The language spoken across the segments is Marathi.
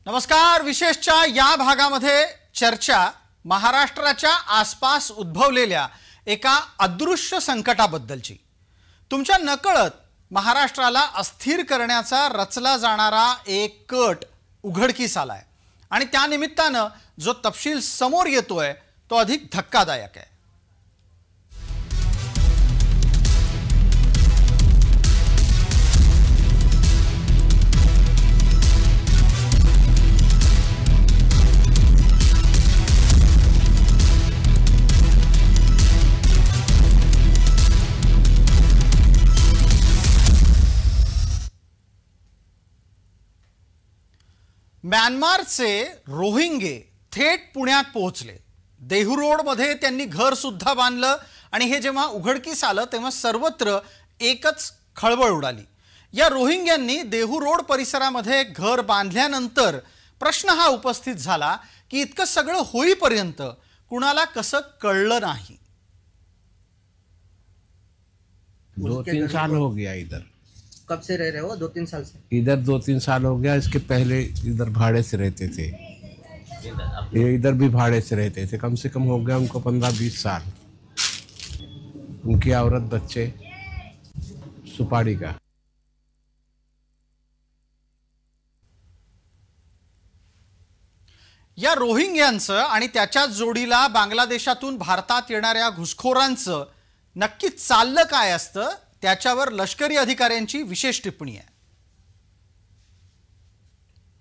नमस्कार. विशेषच्या या भागामध्ये चर्चा महाराष्ट्राच्या आसपास उद्भवलेल्या एका अदृश्य संकटाबद्दलची. तुमच्या नकळत महाराष्ट्राला अस्थिर करण्याचा रचला जाणारा एक कट उघडकीस आलाय आणि त्या निमित्तानं जो तपशील समोर येतोय तो अधिक धक्कादायक आहे. म्यानमारचे रोहिंगे थेट पुण्यात पोहोचले. देहू रोडमध्ये त्यांनी घर सुद्धा बांधलं आणि हे जेव्हा उघडकीस आलं तेव्हा सर्वत्र एकच खळबळ उडाली. या रोहिंग्यांनी देहू रोड परिसरामध्ये घर बांधल्यानंतर प्रश्न हा उपस्थित झाला की इतकं सगळं होईपर्यंत कुणाला कसं कळलं नाही. 2-3 साल हो गया इधर. कब से रह रहे हो? 2-3 साल से. इधर 2-3 साल हो गया. इसके पहले इधर भाड़े से रहते थे. ये इधर भी भाड़े से रहते थे. कम से कम हो गया उनको 15-20 साल. उनकी औरत बच्चे सुपारी का. या रोहिंग्यांचं आणि त्याच्याच जोडीला बांगलादेशातून भारतात येणाऱ्या घुसखोरांचं नक्की चाललं काय असतं त्याच्यावर लष्करी अधिकाऱ्यांची विशेष टिप्पणी आहे.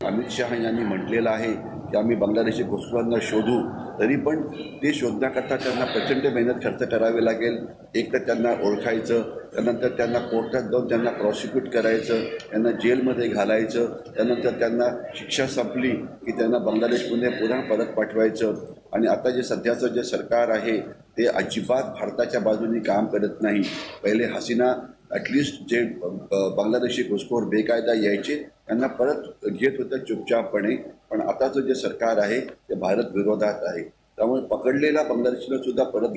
अमित शहा यांनी म्हटलेलं आहे की आम्ही बांगलादेशी घुसखोरांना शोधू, तरी पण ते शोधण्याकरता त्यांना प्रचंड मेहनत खर्च करावी लागेल. एक तर त्यांना ओळखायचं, त्यानंतर त्यांना कोर्टात जाऊन त्यांना प्रॉसिक्यूट करायचं, त्यांना जेलमध्ये घालायचं, त्यानंतर त्यांना शिक्षा संपली की त्यांना बांगलादेशमध्ये पुन्हा परत पाठवायचं. आणि आता जे सध्याचं जे सरकार आहे ते अजिबात भारताच्या बाजूने काम करत नाही. पहिले हसीना ॲटलिस्ट जे बांगलादेशी घुसखोर बेकायदा यायचे त्यांना परत घेत होतं चुपचापपणे, पण आताचं जे सरकार आहे ते भारत विरोधात आहे. त्यामुळे पकडलेला बांगलादेशीला सुद्धा परत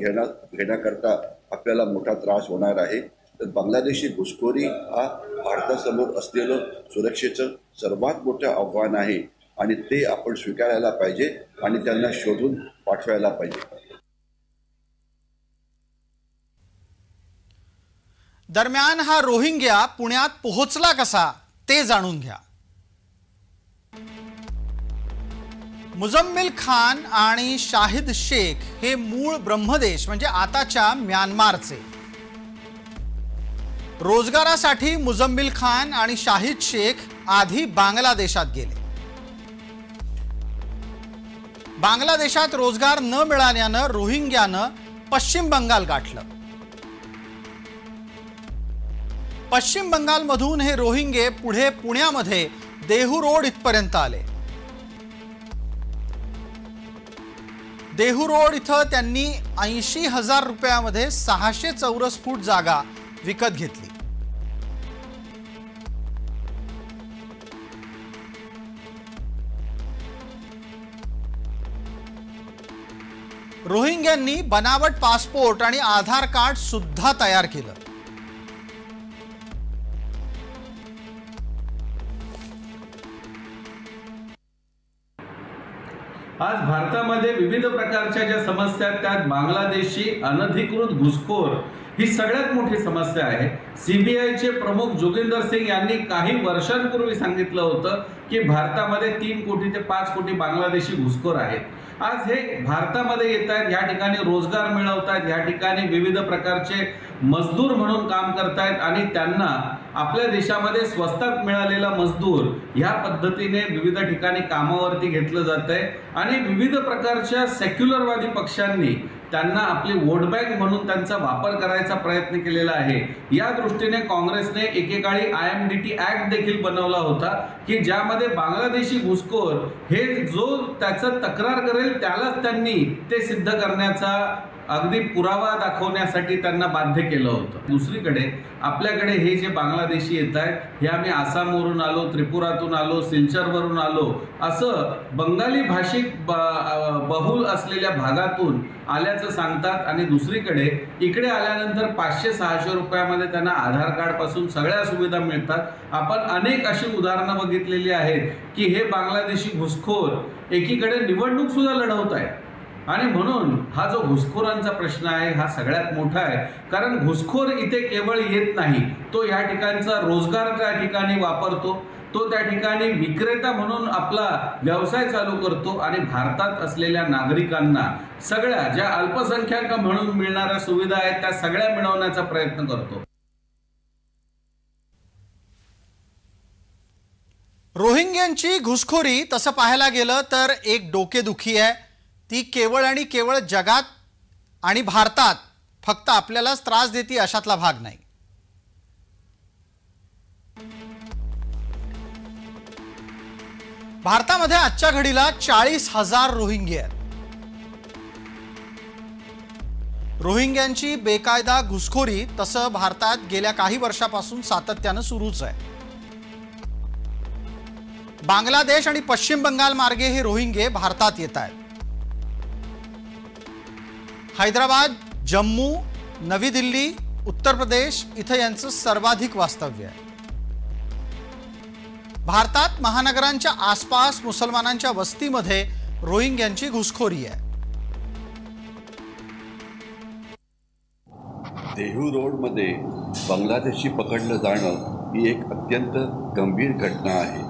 घेण्याकरता आपल्याला मोठा त्रास होणार आहे. तर बांगलादेशी घुसखोरी हा भारतासमोर असलेलं सुरक्षेचं सर्वात मोठं आव्हान आहे आणि ते आपण स्वीकारायला पाहिजे आणि त्यांना शोधून पाठवायला पाहिजे. दरम्यान हा रोहिंग्या पुण्यात पोहोचला कसा ते जाणून घ्या. मुजम्मिल खान आणि शाहिद शेख हे मूळ ब्रह्मदेश म्हणजे आताच्या म्यानमारचे. रोजगारासाठी मुजम्मिल खान आणि शाहिद शेख आधी बांगलादेशात गेले. बांगलादेशात रोजगार न मिळाल्यानं रोहिंग्यानं पश्चिम बंगाल गाठलं. पश्चिम बंगालमधून हे रोहिंगे पुढे पुण्यामध्ये देहू रोड इथपर्यंत आले. देहू रोड इथं त्यांनी 80,000 रुपयामध्ये 600 चौरस फूट जागा विकत घेतली. रोहिंग्यांनी बनावट पासपोर्ट आणि आधार कार्ड सुद्धा तयार केलं. आज भारतामध्ये विविध प्रकारच्या ज्या समस्या आहेत त्यात बांगलादेशी अनधिकृत घुसखोर ही सगळ्यात मोठी समस्या आहे. सीबीआयचे प्रमुख जोगिंदर सिंग यांनी काही वर्षांपूर्वी सांगितलं होतं की भारतामध्ये 3 कोटी ते 5 कोटी बांगलादेशी घुसखोर आहेत. आज हे भारतामध्ये येत आहेत, या ठिकाणी रोजगार मिळवत आहेत, या ठिकाणी विविध प्रकारचे मजदूर म्हणून काम करतायत आणि त्यांना आपल्या देशामध्ये स्वस्तात मिळालेला मजदूर ह्या पद्धतीने विविध ठिकाणी कामावरती घेतलं जात आहे आणि विविध प्रकारच्या सेक्युलरवादी पक्षांनी त्यांना आपली वोट बँक म्हणून त्यांचा वापर करायचा प्रयत्न केलेला आहे. या दृष्टीने काँग्रेसने एकेकाळी IMDT ऍक्ट देखील बनवला होता की ज्यामध्ये बांगलादेशी घुसखोर हे जो त्याचा तक्रार करेल त्यालाच त्यांनी ते सिद्ध करण्याचा अगदी पुरावा दाखवण्यासाठी त्यांना बाध्य केलं होतं. दुसरीकडे आपल्याकडे हे जे बांगलादेशी येत आहेत, हे आम्ही आसामवरून आलो, त्रिपुरातून आलो, सिलचरवरून आलो, असं बंगाली भाषिक बहुल असलेल्या भागातून आल्याचं सांगतात. आणि दुसरीकडे इकडे आल्यानंतर 500-600 रुपयामध्ये त्यांना आधार कार्ड पासून सगळ्या सुविधा मिळतात. आपण अनेक अशी उदाहरणं बघितलेली आहेत की हे बांगलादेशी घुसखोर एकीकडे निवडणूक सुद्धा लढवत आहेत. आणि म्हणून हा जो घुसखोरांचा प्रश्न आहे हा सगळ्यात मोठा आहे. कारण घुसखोर इथे केवळ येत नाही, तो या ठिकाणचा रोजगार त्या ठिकाणी वापरतो, तो त्या ठिकाणी विक्रेता म्हणून आपला व्यवसाय चालू करतो आणि भारतात असलेल्या नागरिकांना सगळ्या ज्या अल्पसंख्याक म्हणून मिळणाऱ्या सुविधा आहेत त्या सगळ्या मिळवण्याचा प्रयत्न करतो. रोहिंग्यांची घुसखोरी तसं पाहायला गेलं तर एक डोकेदुखी आहे. ती केवळ आणि केवळ जगात आणि भारतात फक्त आपल्यालाच त्रास देते अशातला भाग नाही. भारतामध्ये आजच्या घडीला 40,000 रोहिंगे आहेत. रोहिंग्यांची बेकायदा घुसखोरी तसं भारतात गेल्या काही वर्षापासून सातत्यानं सुरूच आहे. बांगलादेश आणि पश्चिम बंगाल मार्गे हे रोहिंगे भारतात येत आहेत. हैदराबाद, जम्मू, नवी दिल्ली, उत्तर प्रदेश इथं यांचं सर्वाधिक वास्तव्य आहे. भारतात महानगरांच्या आसपास मुसलमानांच्या वस्तीमध्ये रोहिंग्यांची घुसखोरी आहे. देहू रोडमध्ये बांगलादेशी पकडलं जाणं ही एक अत्यंत गंभीर घटना आहे.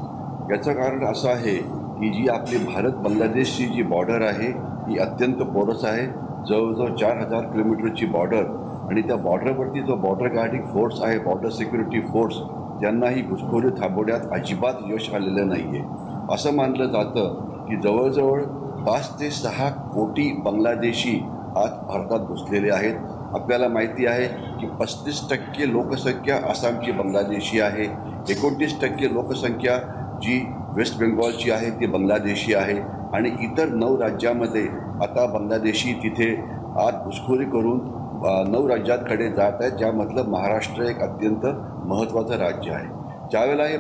याचं कारण असं आहे की जी आपली भारत बांगलादेशची जी बॉर्डर आहे ही अत्यंत पोरस आहे. जवळजवळ 4,000 किलोमीटरची बॉर्डर आणि त्या बॉर्डरवरती जो बॉर्डर गार्डिंग फोर्स आहे, बॉर्डर सिक्युरिटी फोर्स, त्यांना ही घुसखोरी थांबवण्यात अजिबात यश आलेलं नाही आहे. असं मानलं जातं की जवळजवळ 5 ते 6 कोटी बांगलादेशी आज भारतात घुसलेले आहेत. आपल्याला माहिती आहे की 35% लोकसंख्या आसामची बांगलादेशी आहे, 29% लोकसंख्या जी वेस्ट बेंगॉलची आहे ती बांगलादेशी आहे आणि इतर 9 राज्यामध्ये आता बांगलादेशी तिथे आज घुसखोरी करून 9 राज्यांकडे जात आहेत, ज्यामधलं महाराष्ट्र एक अत्यंत महत्त्वाचं राज्य आहे. ज्यावेळेला हे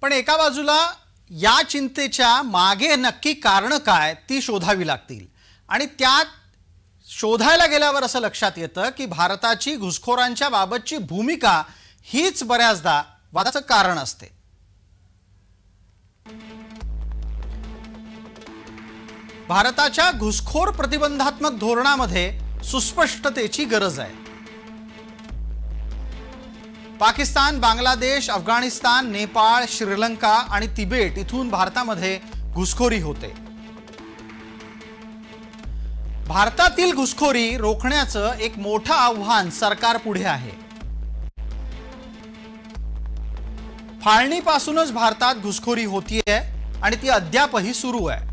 पण एका बाजूला या चिंतेच्या मागे नक्की कारण काय ती शोधावी लागतील आणि त्यात शोधायला गेल्यावर असं लक्षात येतं की भारताची घुसखोरांच्या बाबतची भूमिका हीच बऱ्याचदा वादाचं कारण असते. भारताच्या घुसखोर प्रतिबंधात्मक धोरणामध्ये सुस्पष्टतेची गरज आहे. पाकिस्तान, बांगलादेश, अफगाणिस्तान, नेपाळ, श्रीलंका आणि तिबेट इथून भारतामध्ये घुसखोरी होते. भारतातील घुसखोरी रोखण्याचं एक मोठं आव्हान सरकारपुढे आहे. फाळणीपासूनच भारतात घुसखोरी होतीये आणि ती अद्यापही सुरू आहे.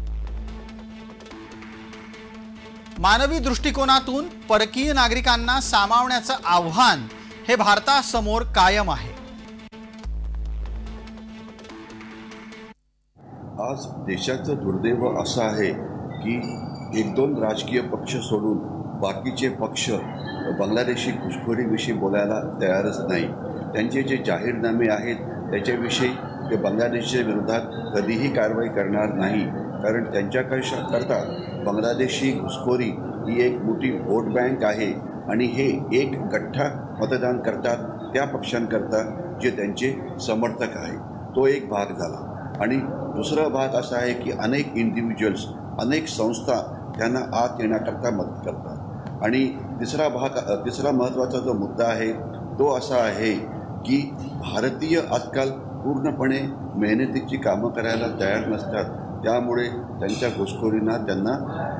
मानवी दृष्टिकोनातून परकीय नागरिकांना सामावण्याचं आव्हान हे भारतासमोर कायम आहे. आज देशाचं दुर्दैव असं आहे की 1-2 राजकीय पक्ष सोडून बाकीचे पक्ष बांगलादेशी घुसखोरीविषयी बोलायला तयारच नाही. त्यांचे जे जाहीरनामे आहेत त्याच्याविषयी ते बांगलादेशच्या विरोधात कधीही कारवाई करणार नाही. कारण त्यांच्याकरता बांगलादेशी घुसखोरी ही एक मोठी वोट बँक आहे आणि हे एक गठ्ठा मतदान करतात त्या पक्षांकरता जे त्यांचे समर्थक आहे. तो एक भाग झाला. आणि दुसरा भाग असा आहे की अनेक इंडिव्हिज्युअल्स, अनेक संस्था त्यांना आत येण्याकरता मदत करतात. आणि तिसरा महत्त्वाचा जो मुद्दा आहे तो असा आहे की भारतीय आजकाल पूर्णपणे मेहनतीची कामं करायला तयार नसतात. त्यामुळे त्यांच्या घुसखोरींना त्यांना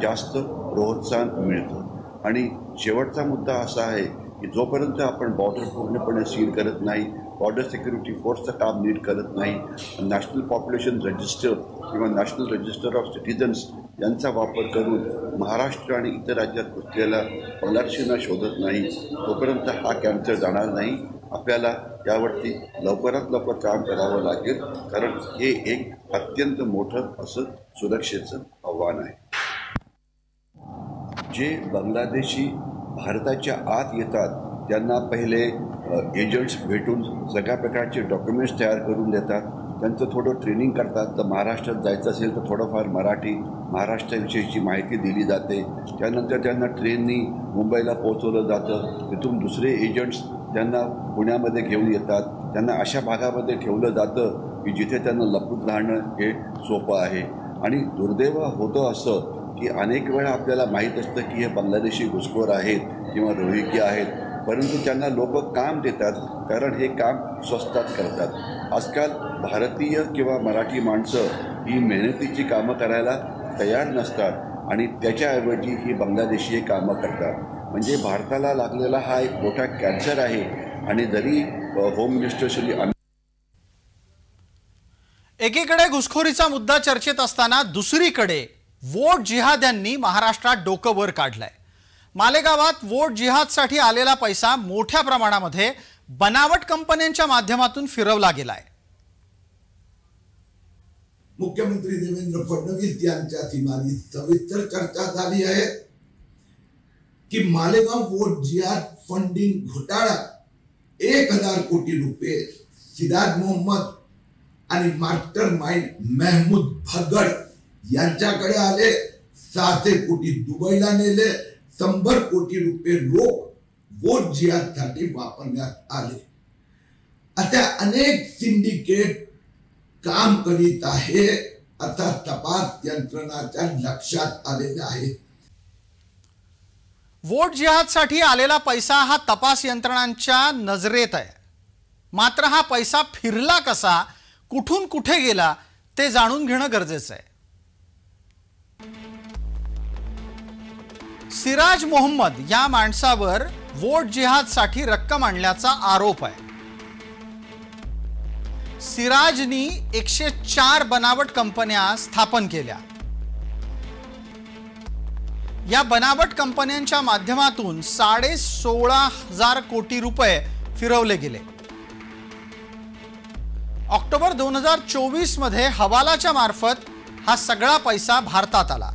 जास्त प्रोत्साहन मिळतं. आणि शेवटचा मुद्दा असा आहे की जोपर्यंत आपण बॉर्डर पूर्णपणे सील करत नाही, बॉर्डर सिक्युरिटी फोर्सचं काम नीट करत नाही, नॅशनल पॉप्युलेशन रजिस्टर किंवा नॅशनल रजिस्टर ऑफ सिटिझन्स यांचा वापर करून महाराष्ट्र आणि इतर राज्यात घुसलेल्या बांगलादेशींना शोधत नाही, तोपर्यंत हा कॅन्सर जाणार नाही. आपल्याला यावरती लवकरात लवकर काम करावं लागेल. कारण हे एक अत्यंत मोठं असं सुरक्षेचं आव्हान आहे. जे बांगलादेशी भारताच्या आत येतात त्यांना पहिले एजंट्स भेटून सगळ्या प्रकारचे डॉक्युमेंट्स तयार करून देतात, त्यांचं थोडं ट्रेनिंग करतात. तर महाराष्ट्रात जायचं असेल तर थोडंफार मराठी महाराष्ट्राविषयीची माहिती दिली जाते. त्यानंतर त्यांना ट्रेननी मुंबईला पोहोचवलं जातं. तिथून दुसरे एजंट्स त्यांना पुण्यामध्ये घेऊन येतात. त्यांना अशा भागामध्ये ठेवलं जातं की जिथे त्यांना लपून राहणं हे सोपं आहे. आणि दुर्दैव होतं असं की अनेक वेळा आपल्याला माहीत असतं की हे बांगलादेशी घुसखोर आहेत किंवा रोहिंग्या आहेत, परंतु त्यांना लोक काम देतात कारण हे काम स्वस्तात करतात. आजकाल भारतीय किंवा मराठी माणसं ही मेहनतीची कामं करायला तयार नसतात आणि त्याच्याऐवजी ही बांगलादेशी हे कामं करतात. म्हणजे भारताला लागलेला हा एक मोठा कॅन्सर आहे. आणि जरी होम मिनिस्टर श्री एकीकडे घुसखोरीचा मुद्दा चर्चेत असताना दुसरीकडे वोट जिहाद्यांनी महाराष्ट्रात डोकं वर काढलंय. मालेगावात वोट जिहादसाठी आलेला पैसा मोठ्या प्रमाणामध्ये बनावट कंपन्यांच्या माध्यमातून फिरवला गेलाय. मुख्यमंत्री देवेंद्र फडणवीस यांच्या धीमानी सविस्तर चर्चा झाली आहे की मालेगाव वोट जिहाद फंडिंग घोटाळा 1000 कोटी रुपये सिराज मोहम्मद आणि मास्टर माइंड महमूद भगड यांच्याकडे आले. 600 कोटी दुबईला नेले. 100 कोटी रुपये रोख वोट जिहादसाठी वापरण्यात आले. आता अनेक सिंडिकेट काम करीत आहे आता तपास यंत्रणाच्या लक्षात आलेला आहे. वोट जिहादसाठी आलेला पैसा हा तपास यंत्रणांच्या नजरेत आहे. मात्र हा पैसा फिरला कसा, कुठून कुठे गेला ते जाणून घेणं गरजेचं आहे. सिराज मोहम्मद या माणसावर वोट जिहादसाठी रक्कम आणल्याचा आरोप आहे. सिराजनी 104 बनावट कंपन्या स्थापन केल्या. या बनावट कंपन्यांच्या माध्यमातून 16,500 कोटी रुपये फिरवले गेले. ऑक्टोबर 2024 मध्ये हवालाच्या मार्फत हा सगळा पैसा भारतात आला.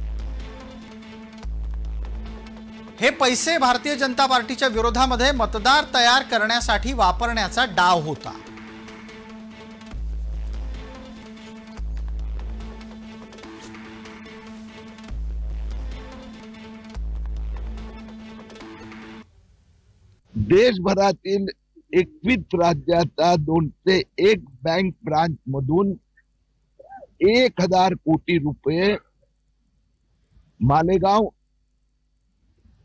हे पैसे भारतीय जनता पार्टीच्या विरोधामध्ये मतदार तयार करण्यासाठी वापरण्याचा डाव होता. देशभरातील 21 राज्याचा 201 बँक ब्रांच मधून 1000 कोटी रुपये मालेगाव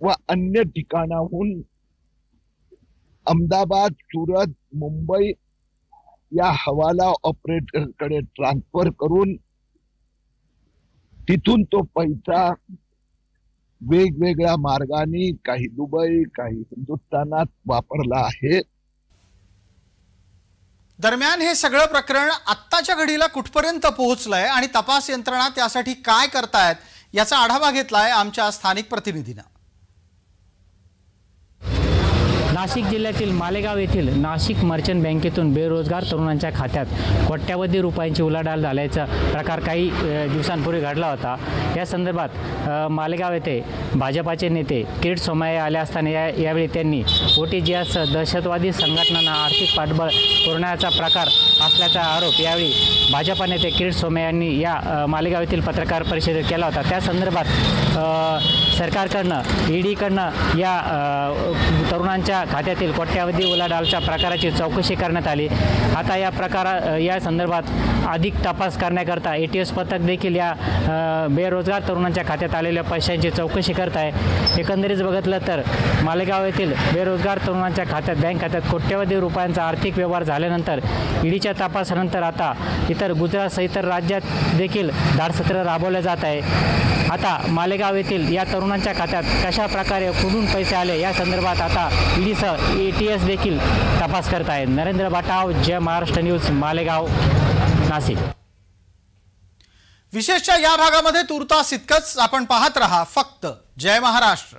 व अन्य ठिकाणाहून अहमदाबाद, सुरत, मुंबई या हवाला ऑपरेटरकडे ट्रान्सफर करून तिथून तो पैसा वेगवेगळ्या मार्गाने काही दुबई, काही हिंदुस्थानात वापरला आहे. दरम्यान हे सगळं प्रकरण आत्ताच्या घडीला कुठपर्यंत पोहोचलंय आणि तपास यंत्रणा त्यासाठी काय करतायत याचा आढावा घेतलाय आमच्या स्थानिक प्रतिनिधीनं. नाशिक जिल्ह्यातील मालेगाव येथील नाशिक मर्चंट बँकेतून बेरोजगार तरुणांच्या खात्यात कोट्यावधी रुपयांची उलाढाल झाल्याचा प्रकार काही दिवसांपूर्वी घडला होता. या संदर्भात मालेगाव येथे भाजपाचे नेते किरीट सोमय्या आले असताना यावेळी त्यांनी OTGS दहशतवादी संघटनांना आर्थिक पाठबळ पुरवण्याचा प्रकार असल्याचा आरोप यावेळी भाजपा नेते किरीट सोमय्या यांनी या मालेगाव येथील पत्रकार परिषदेत केला होता. त्या संदर्भात सरकारकडनं EDकडनं या तरुणांच्या खात्यातील कोट्यावधी उलाढालच्या प्रकाराची चौकशी करण्यात आली. आता या संदर्भात अधिक तपास करण्याकरता ATS पथक देखील या बेरोजगार तरुणांच्या खात्यात आलेल्या पैशांची चौकशी करत आहे. एकंदरीत बघितलं तर मालेगाव येथील बेरोजगार तरुणांच्या खात्यात बँक खात्यात कोट्यावधी रुपयांचा आर्थिक व्यवहार झाल्यानंतर EDच्या तपासानंतर आता इतर गुजरातसह इतर राज्यात देखील धाडसत्र राबवलं जात आहे. आता मालेगाव येथील या तरुणांच्या खात्यात कशा प्रकारे कुठून पैसे आले या संदर्भात आता EDसह ATS देखील तपास करत आहे. नरेंद्र बाटाव, जय महाराष्ट्र न्यूज, मालेगाव, नाशिक. विशेषच्या या भागामध्ये तुर्तास इतकंच. आपण पाहत रहा फक्त जय महाराष्ट्र.